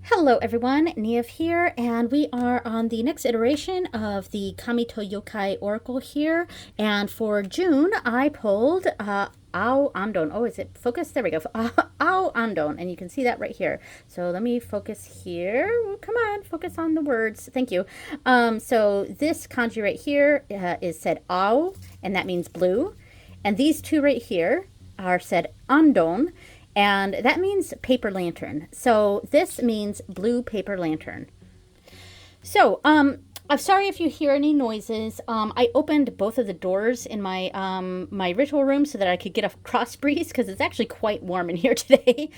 Hello everyone, Niev here, and we are on the next iteration of the Kami to Yokai Oracle here, and for June I pulled Andon. Oh, is it focused? There we go. Andon, and you can see that right here. So let me focus here. Come on, focus on the words. Thank you. So this kanji right here is said Ao, and that means blue, and these two right here are said Andon, and that means paper lantern. So this means blue paper lantern. So, I'm sorry if you hear any noises. I opened both of the doors in my my ritual room so that I could get a cross breeze because it's actually quite warm in here today.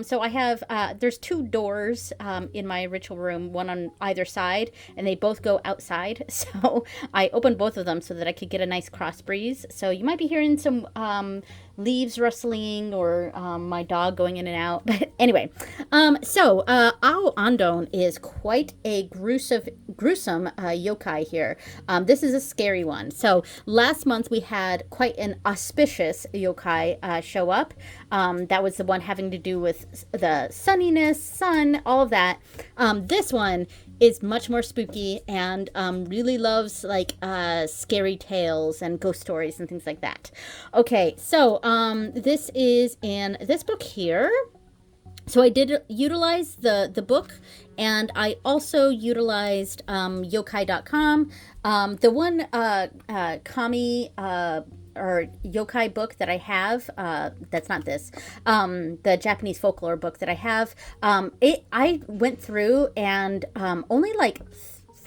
So I have there's two doors in my ritual room, one on either side, and they both go outside. So I opened both of them so that I could get a nice cross breeze. So you might be hearing some leaves rustling or my dog going in and out. But anyway, Ao Andon is quite a gruesome yokai here. This is a scary one. So last month we had quite an auspicious yokai show up. That was the one having to do with the sunniness, sun, all of that. This one is much more spooky and really loves like scary tales and ghost stories and things like that. Okay, so this is in this book here. So I did utilize the book, and I also utilized yokai.com. The one Kami or yokai book that I have, that's not this, the Japanese folklore book that I have, I went through and only like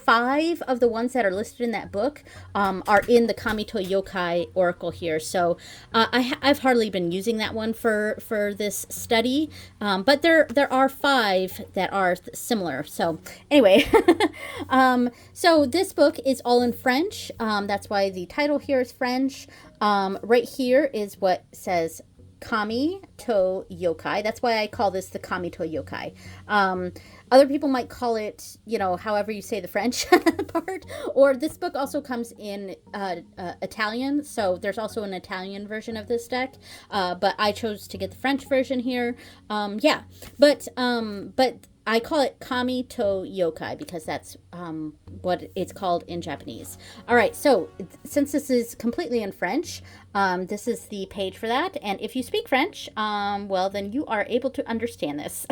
5 of the ones that are listed in that book are in the Kami to Yokai Oracle here. So I've hardly been using that one for this study, but there are 5 that are similar. So anyway, so this book is all in French. That's why the title here is French. Right here is what says Kami to Yokai. That's why I call this the Kami to Yokai. Other people might call it, however you say the French part. Or this book also comes in Italian, so there's also an Italian version of this deck. But I chose to get the French version here. But I call it Kami to Yokai because that's what it's called in Japanese. All right, so since this is completely in French, this is the page for that. And if you speak French, well, then you are able to understand this.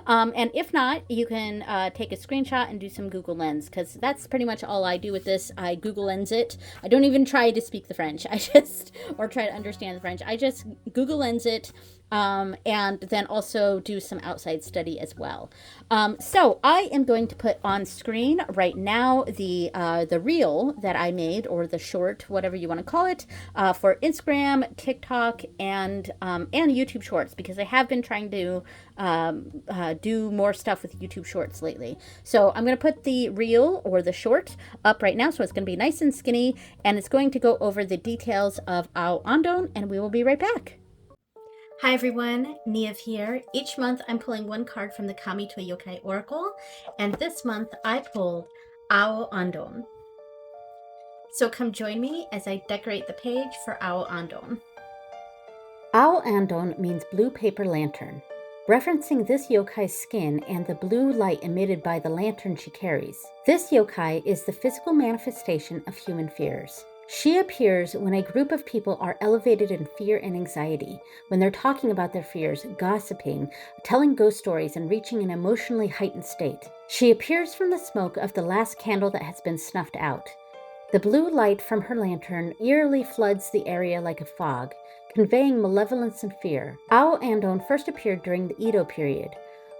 And if not, you can take a screenshot and do some Google Lens, because that's pretty much all I do with this. I Google Lens it. I don't even try to speak the French. Or try to understand the French. I just Google Lens it. And then also do some outside study as well. So I am going to put on screen right now the reel that I made, or the short, whatever you want to call it, for Instagram, TikTok, and YouTube Shorts, because I have been trying to do more stuff with YouTube Shorts lately. So I'm going to put the reel or the short up right now, so it's going to be nice and skinny, and it's going to go over the details of Ao Andon, and we will be right back. Hi everyone, Niev here. Each month I'm pulling one card from the Kami to Yokai Oracle, and this month I pulled Ao Andon. So come join me as I decorate the page for Ao Andon. Ao Andon means blue paper lantern, referencing this yokai's skin and the blue light emitted by the lantern she carries. This yokai is the physical manifestation of human fears. She appears when a group of people are elevated in fear and anxiety, when they're talking about their fears, gossiping, telling ghost stories, and reaching an emotionally heightened state. She appears from the smoke of the last candle that has been snuffed out. The blue light from her lantern eerily floods the area like a fog, conveying malevolence and fear. Ao Andon first appeared during the Edo period,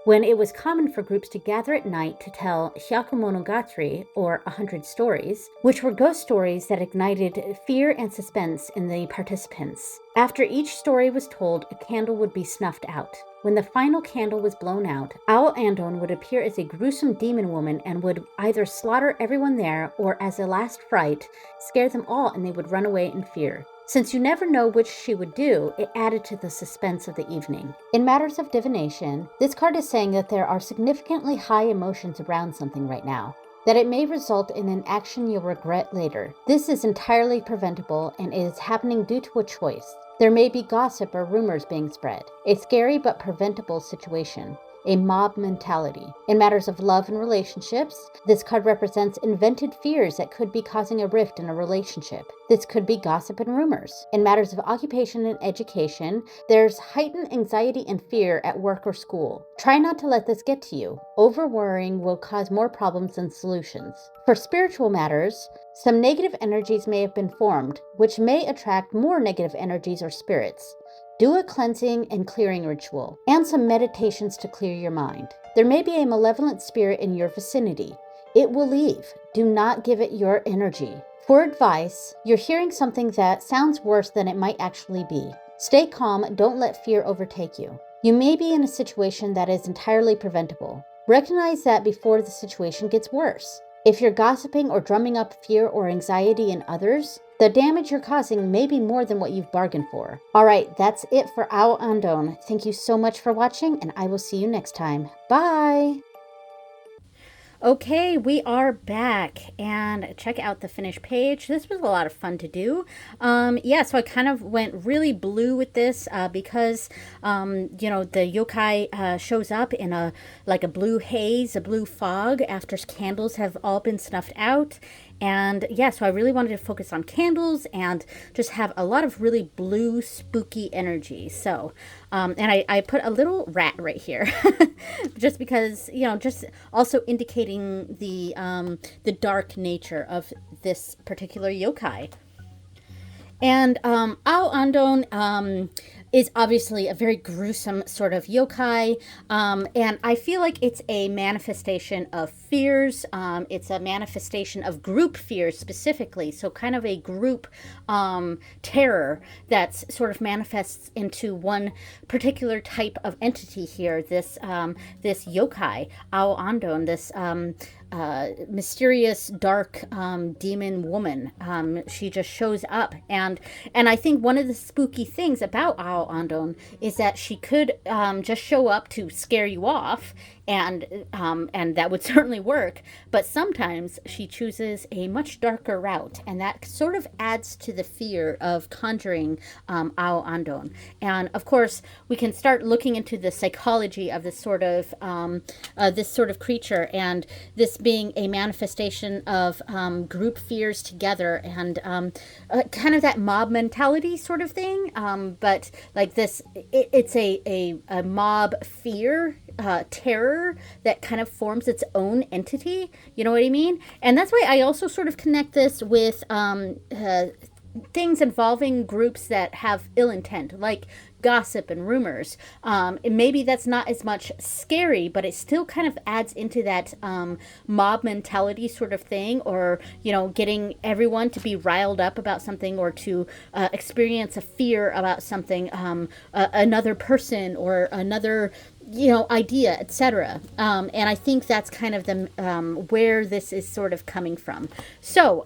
when it was common for groups to gather at night to tell Hyakumonogatari, or 100 stories, which were ghost stories that ignited fear and suspense in the participants. After each story was told, a candle would be snuffed out. When the final candle was blown out, Ao Andon would appear as a gruesome demon woman and would either slaughter everyone there, or as a last fright, scare them all and they would run away in fear. Since you never know which she would do, it added to the suspense of the evening. In matters of divination, this card is saying that there are significantly high emotions around something right now, that it may result in an action you'll regret later. This is entirely preventable and is happening due to a choice. There may be gossip or rumors being spread, a scary but preventable situation. a mob mentality. In matters of love and relationships, this card represents invented fears that could be causing a rift in a relationship. This could be gossip and rumors. In matters of occupation and education, there's heightened anxiety and fear at work or school. Try not to let this get to you. Over-worrying will cause more problems than solutions. For spiritual matters, some negative energies may have been formed, which may attract more negative energies or spirits. Do a cleansing and clearing ritual, and some meditations to clear your mind. There may be a malevolent spirit in your vicinity. It will leave. Do not give it your energy. For advice, you're hearing something that sounds worse than it might actually be. Stay calm, don't let fear overtake you. You may be in a situation that is entirely preventable. Recognize that before the situation gets worse. If you're gossiping or drumming up fear or anxiety in others, the damage you're causing may be more than what you've bargained for. Alright, that's it for our Andon. Thank you so much for watching, and I will see you next time. Bye! Okay, we are back, and check out the finished page. This was a lot of fun to do. Yeah, so I kind of went really blue with this because, you know, the yokai shows up in a blue haze, a blue fog after candles have all been snuffed out. And yeah, so I really wanted to focus on candles and just have a lot of really blue, spooky energy. So, and I put a little rat right here, just because, you know, just also indicating the dark nature of this particular yokai. And Ao Andon is obviously a very gruesome sort of yokai, and I feel like it's a manifestation of fears. It's a manifestation of group fears specifically, so kind of a group terror that's sort of manifests into one particular type of entity here. This yokai, Ao Andon, this mysterious dark demon woman. She just shows up, and I think one of the spooky things about Ao Andon is that she could just show up to scare you off, and that would certainly work, but sometimes she chooses a much darker route, and that sort of adds to the fear of conjuring Ao Andon. And of course, we can start looking into the psychology of this sort of creature, and this being a manifestation of group fears together, and kind of that mob mentality sort of thing, but like this, it's a mob fear, terror that kind of forms its own entity, you know what I mean? And that's why I also sort of connect this with things involving groups that have ill intent, like gossip and rumors. Maybe that's not as much scary, but it still kind of adds into that mob mentality sort of thing, or, you know, getting everyone to be riled up about something, or to experience a fear about something, another person or another, you know, idea, etc. And I think that's kind of the where this is sort of coming from. So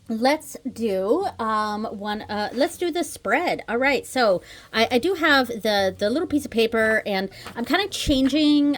let's do let's do the spread. All right, so I do have the little piece of paper, and I'm kind of changing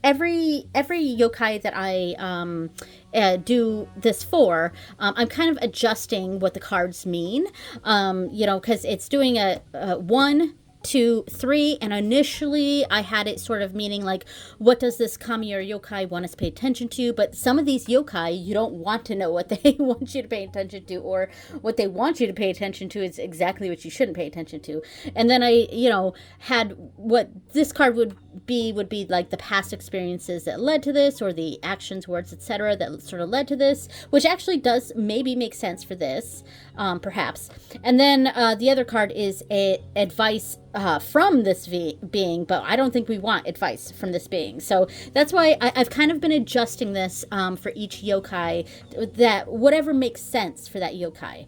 every yokai that I do this for. I'm kind of adjusting what the cards mean, you know, because it's doing a 1, 2, 3, and initially I had it sort of meaning like, what does this kami or yokai want us to pay attention to? But some of these yokai, you don't want to know what they want you to pay attention to, or what they want you to pay attention to is exactly what you shouldn't pay attention to. And then I, you know, had what this card would be like the past experiences that led to this, or the actions, words, etc. that sort of led to this, which actually does maybe make sense for this, perhaps. And then the other card is a advice from this being, but I don't think we want advice from this being. So that's why I've kind of been adjusting this for each yokai, that whatever makes sense for that yokai.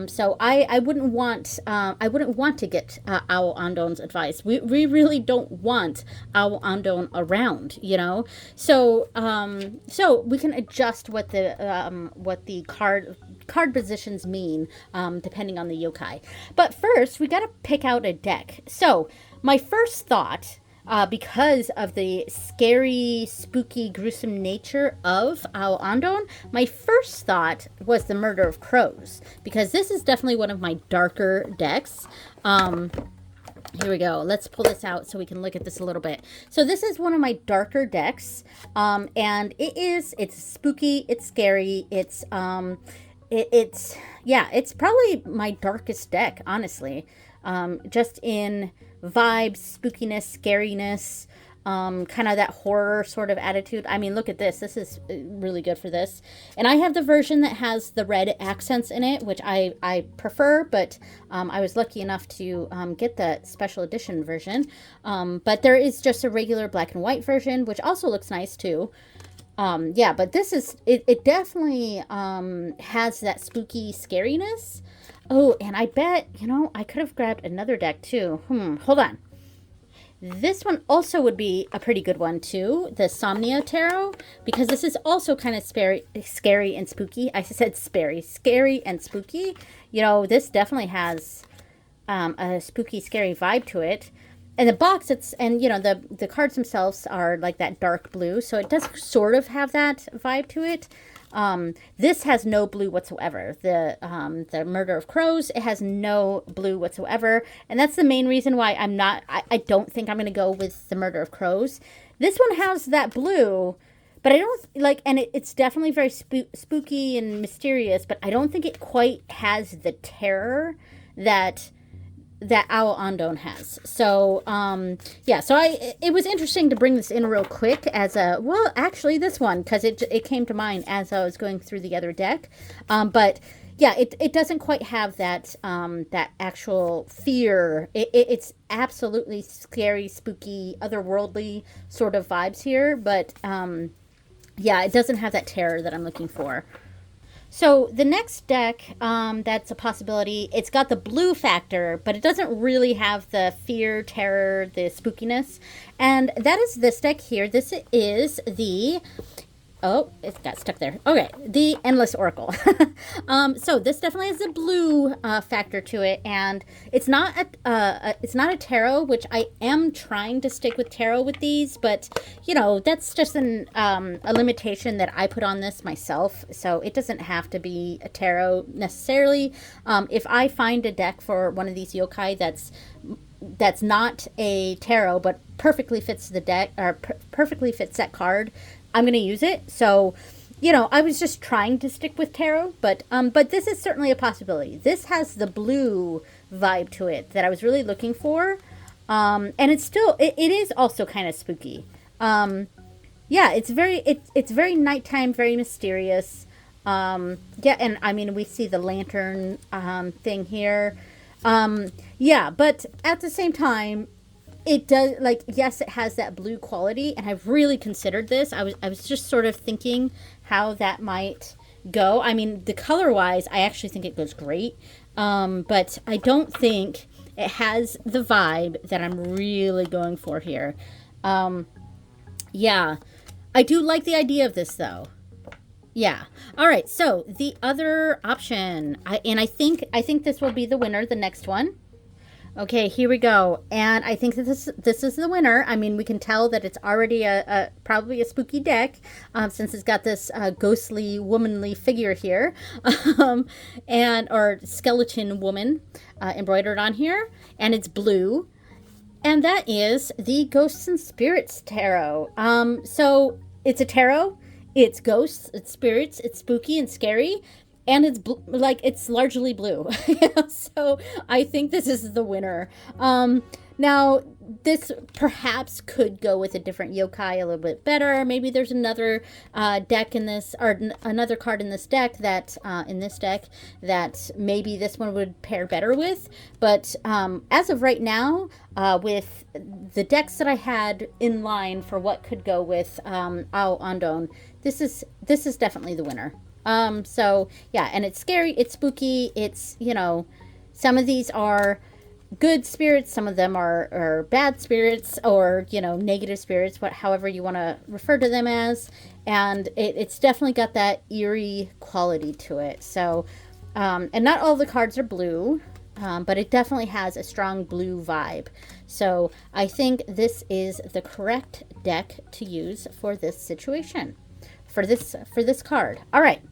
So I wouldn't want to get Ao Andon's advice. We really don't want Ao Andon around, you know. So so we can adjust what the card positions mean depending on the yokai. But first, we got to pick out a deck. So my first thought, because of the scary, spooky, gruesome nature of Ao Andon, my first thought was the Murder of Crows, because this is definitely one of my darker decks. Here we go. Let's pull this out so we can look at this a little bit. So this is one of my darker decks, and it's spooky, it's scary, it's probably my darkest deck, honestly. Just in vibes, spookiness, scariness, kind of that horror sort of attitude. I mean, look at this. This is really good for this. And I have the version that has the red accents in it, which I prefer, but I was lucky enough to get the special edition version. But there is just a regular black and white version, which also looks nice too. Yeah, but this is, it definitely has that spooky scariness. Oh, and I bet, you know, I could have grabbed another deck too. Hold on. This one also would be a pretty good one too, the Somnia Tarot, because this is also kind of scary and spooky. I said scary and spooky. You know, this definitely has a spooky, scary vibe to it. And the box, you know, the cards themselves are like that dark blue, so it does sort of have that vibe to it. This has no blue whatsoever. The Murder of Crows, it has no blue whatsoever. And that's the main reason why I don't think I'm going to go with the Murder of Crows. This one has that blue, but I don't like, and it's definitely very spooky and mysterious, but I don't think it quite has the terror that Owl Andon has. So, yeah, so it was interesting to bring this in real quick as well, actually this one, because it came to mind as I was going through the other deck. But yeah, it doesn't quite have that, that actual fear. It's absolutely scary, spooky, otherworldly sort of vibes here. But, yeah, it doesn't have that terror that I'm looking for. So the next deck, that's a possibility. It's got the blue factor, but it doesn't really have the fear, terror, the spookiness. And that is this deck here. This is the... Oh, it got stuck there. Okay, the Endless Oracle. So this definitely has a blue factor to it, and it's not a tarot, which I am trying to stick with tarot with these, but you know, that's just a limitation that I put on this myself. So it doesn't have to be a tarot necessarily. If I find a deck for one of these yokai that's not a tarot but perfectly fits the deck or perfectly fits that card, I'm going to use it. So, you know, I was just trying to stick with tarot, but this is certainly a possibility. This has the blue vibe to it that I was really looking for. And it's still, it is also kind of spooky. Yeah, it's very nighttime, very mysterious. Yeah, and I mean, we see the lantern thing here. Yeah, but at the same time, it does, like, yes, it has that blue quality, and I've really considered this. I was just sort of thinking how that might go. I mean, the color-wise, I actually think it goes great, but I don't think it has the vibe that I'm really going for here. Yeah, I do like the idea of this, though. Yeah. All right, so the other option, I think this will be the winner, the next one. Okay, here we go. And I think that this is the winner. I mean, we can tell that it's already probably a spooky deck, since it's got this ghostly, womanly figure here, or skeleton woman embroidered on here, and it's blue. And that is the Ghosts and Spirits Tarot. So it's a tarot. It's ghosts, it's spirits, it's spooky and scary. And it's it's largely blue. So I think this is the winner. Now, this perhaps could go with a different yokai a little bit better. Maybe there's another deck in this, or another card in this deck that maybe this one would pair better with. But as of right now, with the decks that I had in line for what could go with Owl Andon, this is definitely the winner. So yeah, and it's scary, it's spooky, it's, you know, some of these are good spirits, some of them are bad spirits, or, you know, negative spirits, however you want to refer to them as, and it's definitely got that eerie quality to it. So, and not all the cards are blue, but it definitely has a strong blue vibe. So I think this is the correct deck to use for this situation, for this card. All right.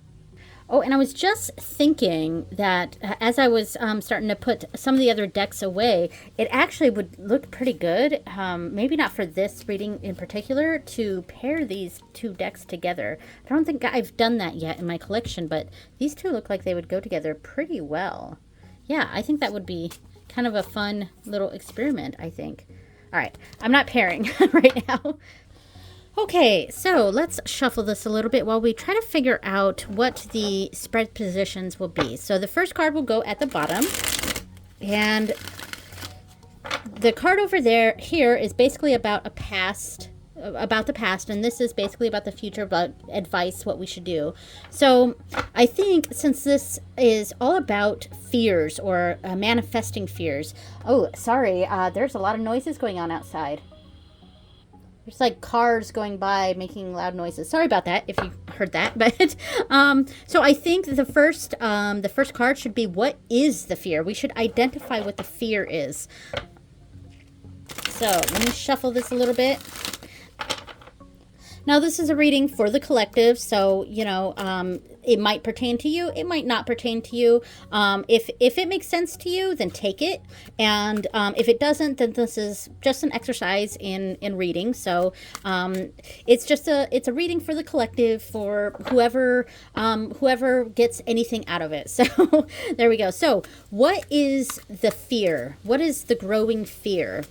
Oh, and I was just thinking that as I was starting to put some of the other decks away, it actually would look pretty good, maybe not for this reading in particular, to pair these two decks together. I don't think I've done that yet in my collection, but these two look like they would go together pretty well. Yeah, I think that would be kind of a fun little experiment, I think. All right, I'm not pairing right now. Okay, so let's shuffle this a little bit while we try to figure out what the spread positions will be. So the first card will go at the bottom, and the card over there here is basically about the past, and this is basically about the future, about advice, what we should do. So I think since this is all about fears or manifesting fears. Oh, sorry, there's a lot of noises going on outside. There's like cars going by making loud noises. Sorry about that if you heard that. But so I think the first card should be, what is the fear? We should identify what the fear is. So let me shuffle this a little bit. Now, this is a reading for the collective, so, you know, it might pertain to you. It might not pertain to you. If it makes sense to you, then take it. And if it doesn't, then this is just an exercise in reading. So it's a reading for the collective, for whoever gets anything out of it. So there we go. So what is the fear? What is the growing fear?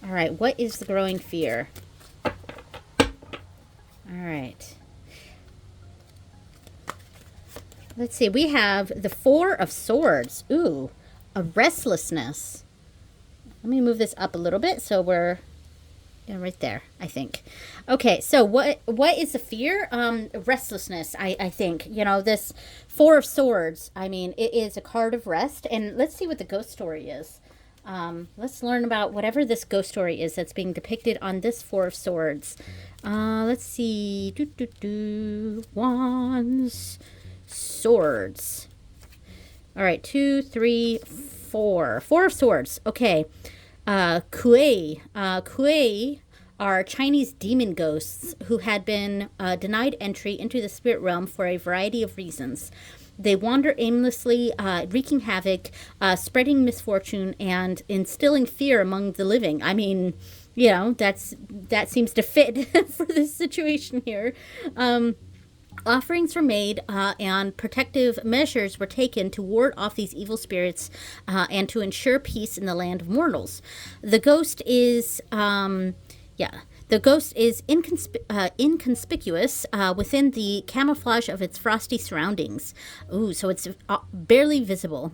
All right, what is the growing fear? All right. Let's see. We have the Four of Swords. Ooh, a restlessness. Let me move this up a little bit so we're right there, I think. Okay, so what is the fear? Restlessness, I think. You know, this Four of Swords, I mean, it is a card of rest. And let's see what the ghost story is. Let's learn about whatever this ghost story is that's being depicted on this Four of Swords. Let's see. Wands, swords. All right, 2, 3, 4. Four of Swords. Okay. Kuei. Kuei are Chinese demon ghosts who had been denied entry into the spirit realm for a variety of reasons. They wander aimlessly, wreaking havoc, spreading misfortune, and instilling fear among the living. I mean, you know, that seems to fit for this situation here. Offerings were made and protective measures were taken to ward off these evil spirits and to ensure peace in the land of mortals. The ghost is... The ghost is inconspicuous within the camouflage of its frosty surroundings. Ooh, so it's barely visible.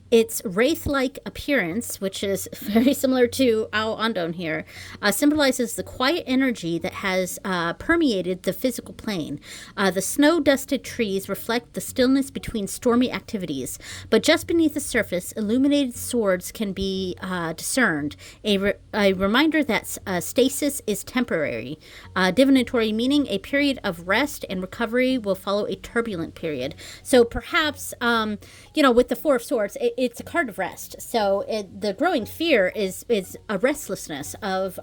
Its wraith-like appearance, which is very similar to Andon here, symbolizes the quiet energy that has permeated the physical plane. The snow-dusted trees reflect the stillness between stormy activities, but just beneath the surface, illuminated swords can be discerned, a reminder that stasis is temporary. Divinatory meaning, a period of rest and recovery will follow a turbulent period. So perhaps, with the Four of Swords, it's a card of rest. So the growing fear is a restlessness of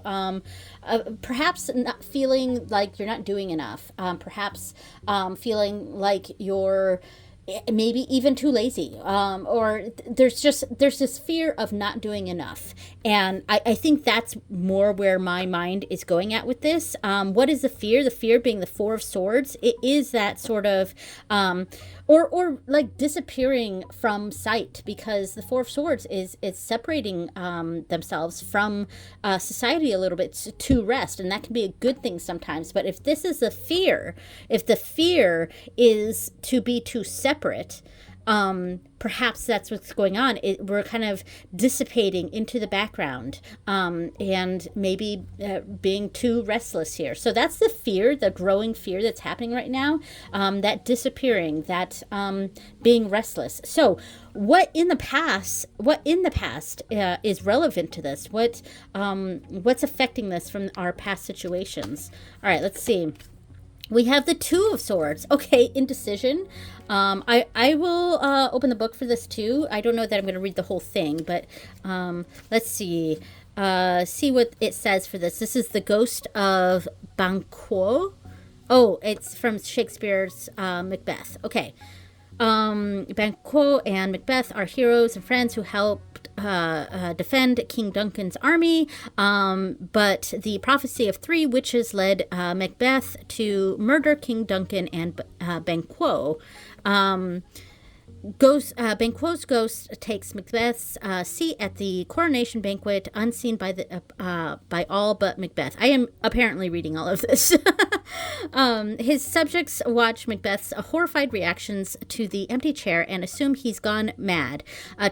perhaps not feeling like you're not doing enough. Perhaps feeling like you're maybe even too lazy, or there's this fear of not doing enough. And I think that's more where my mind is going at with this. What is the fear? The fear being the Four of Swords. It is that sort of or like disappearing from sight, because the Four of Swords is separating themselves from society a little bit to rest, and that can be a good thing sometimes. But if this is the fear is to be too separate, perhaps that's what's going on. We're kind of dissipating into the background, and maybe being too restless here. So that's the fear, the growing fear that's happening right now, that disappearing, that being restless. So what in the past is relevant to this? What's affecting this from our past situations? All right, let's see. We have the Two of Swords. Okay, indecision. I will open the book for this too. I don't know that I'm going to read the whole thing, but let's see. See what it says for this. This is the Ghost of Banquo. Oh, it's from Shakespeare's Macbeth. Okay. Banquo and Macbeth are heroes and friends who helped defend King Duncan's army, but the prophecy of three witches led Macbeth to murder King Duncan and Banquo. Banquo's ghost takes Macbeth's seat at the coronation banquet, unseen by all but Macbeth. I am apparently reading all of this. His subjects watch Macbeth's horrified reactions to the empty chair and assume he's gone mad.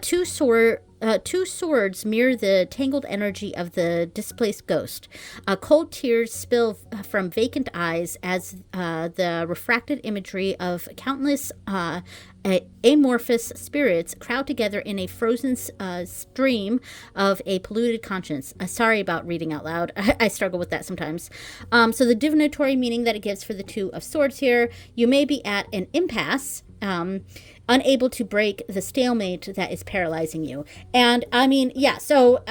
Two swords mirror the tangled energy of the displaced ghost. Cold tears spill from vacant eyes as the refracted imagery of countless amorphous spirits crowd together in a frozen stream of a polluted conscience. Sorry about reading out loud. I struggle with that sometimes. So the divinatory meaning that it gives for the Two of Swords here: you may be at an impasse, unable to break the stalemate that is paralyzing you. And I mean, yeah, so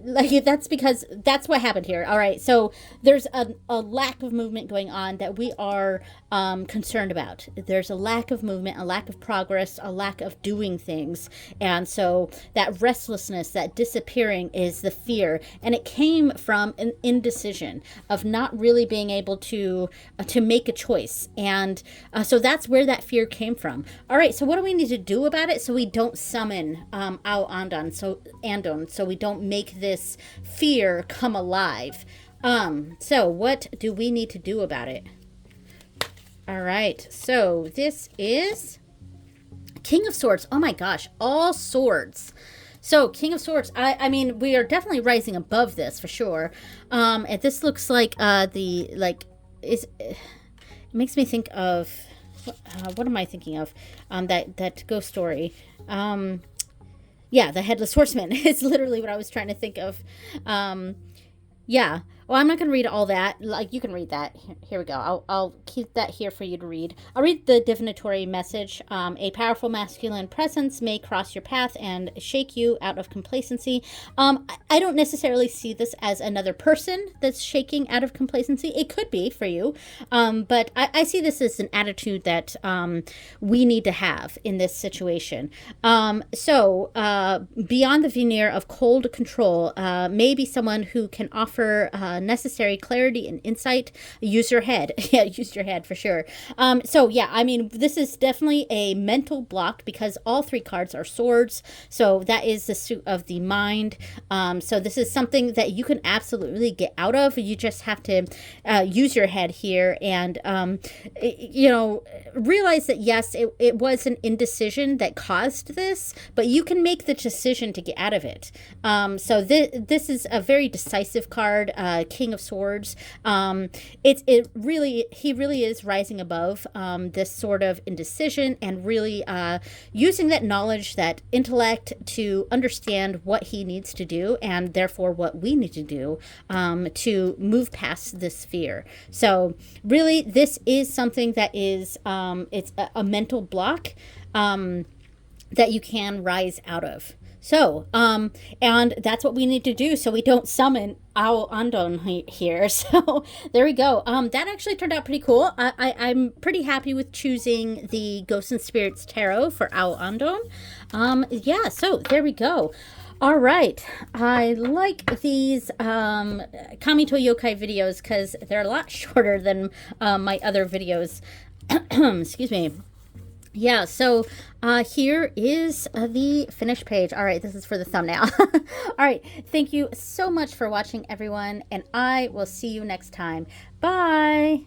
like that's because that's what happened here. All right, so there's a lack of movement going on that we are concerned about. There's a lack of movement, a lack of progress, a lack of doing things. And so that restlessness, that disappearing is the fear. And it came from an indecision of not really being able to make a choice. And so that's where that fear came from. All right, so what do we need to do about it so we don't summon our Andon, so we don't make this fear come alive? So what do we need to do about it? All right, so this is King of Swords. Oh my gosh, all swords. So King of Swords, I mean, we are definitely rising above this for sure. And this looks like it makes me think of, what am I thinking of? That ghost story. Yeah, the Headless Horseman is literally what I was trying to think of. Yeah. Well, I'm not going to read all that. Like, you can read that. Here we go. I'll keep that here for you to read. I'll read the divinatory message. A powerful masculine presence may cross your path and shake you out of complacency. I don't necessarily see this as another person that's shaking out of complacency. It could be for you. But I see this as an attitude that we need to have in this situation. So beyond the veneer of cold control, maybe someone who can offer necessary clarity and insight. Use your head. Yeah, use your head for sure. So yeah, I mean, this is definitely a mental block because all three cards are swords. So that is the suit of the mind. So this is something that you can absolutely get out of. You just have to use your head here and, realize that yes, it was an indecision that caused this, but you can make the decision to get out of it. So this is a very decisive card. King of Swords. He really is rising above this sort of indecision and really using that knowledge, that intellect to understand what he needs to do and therefore what we need to do to move past this fear. So really, this is something that is it's a mental block that you can rise out of. So, and that's what we need to do so we don't summon our Andon here. So there we go. That actually turned out pretty cool. I'm pretty happy with choosing the Ghosts and Spirits Tarot for our Andon. Yeah, so there we go. All right. I like these Kami to Yokai videos because they're a lot shorter than my other videos. Excuse me. Yeah, so here is the finished page. All right, this is for the thumbnail. All right, thank you so much for watching, everyone, and I will see you next time. Bye!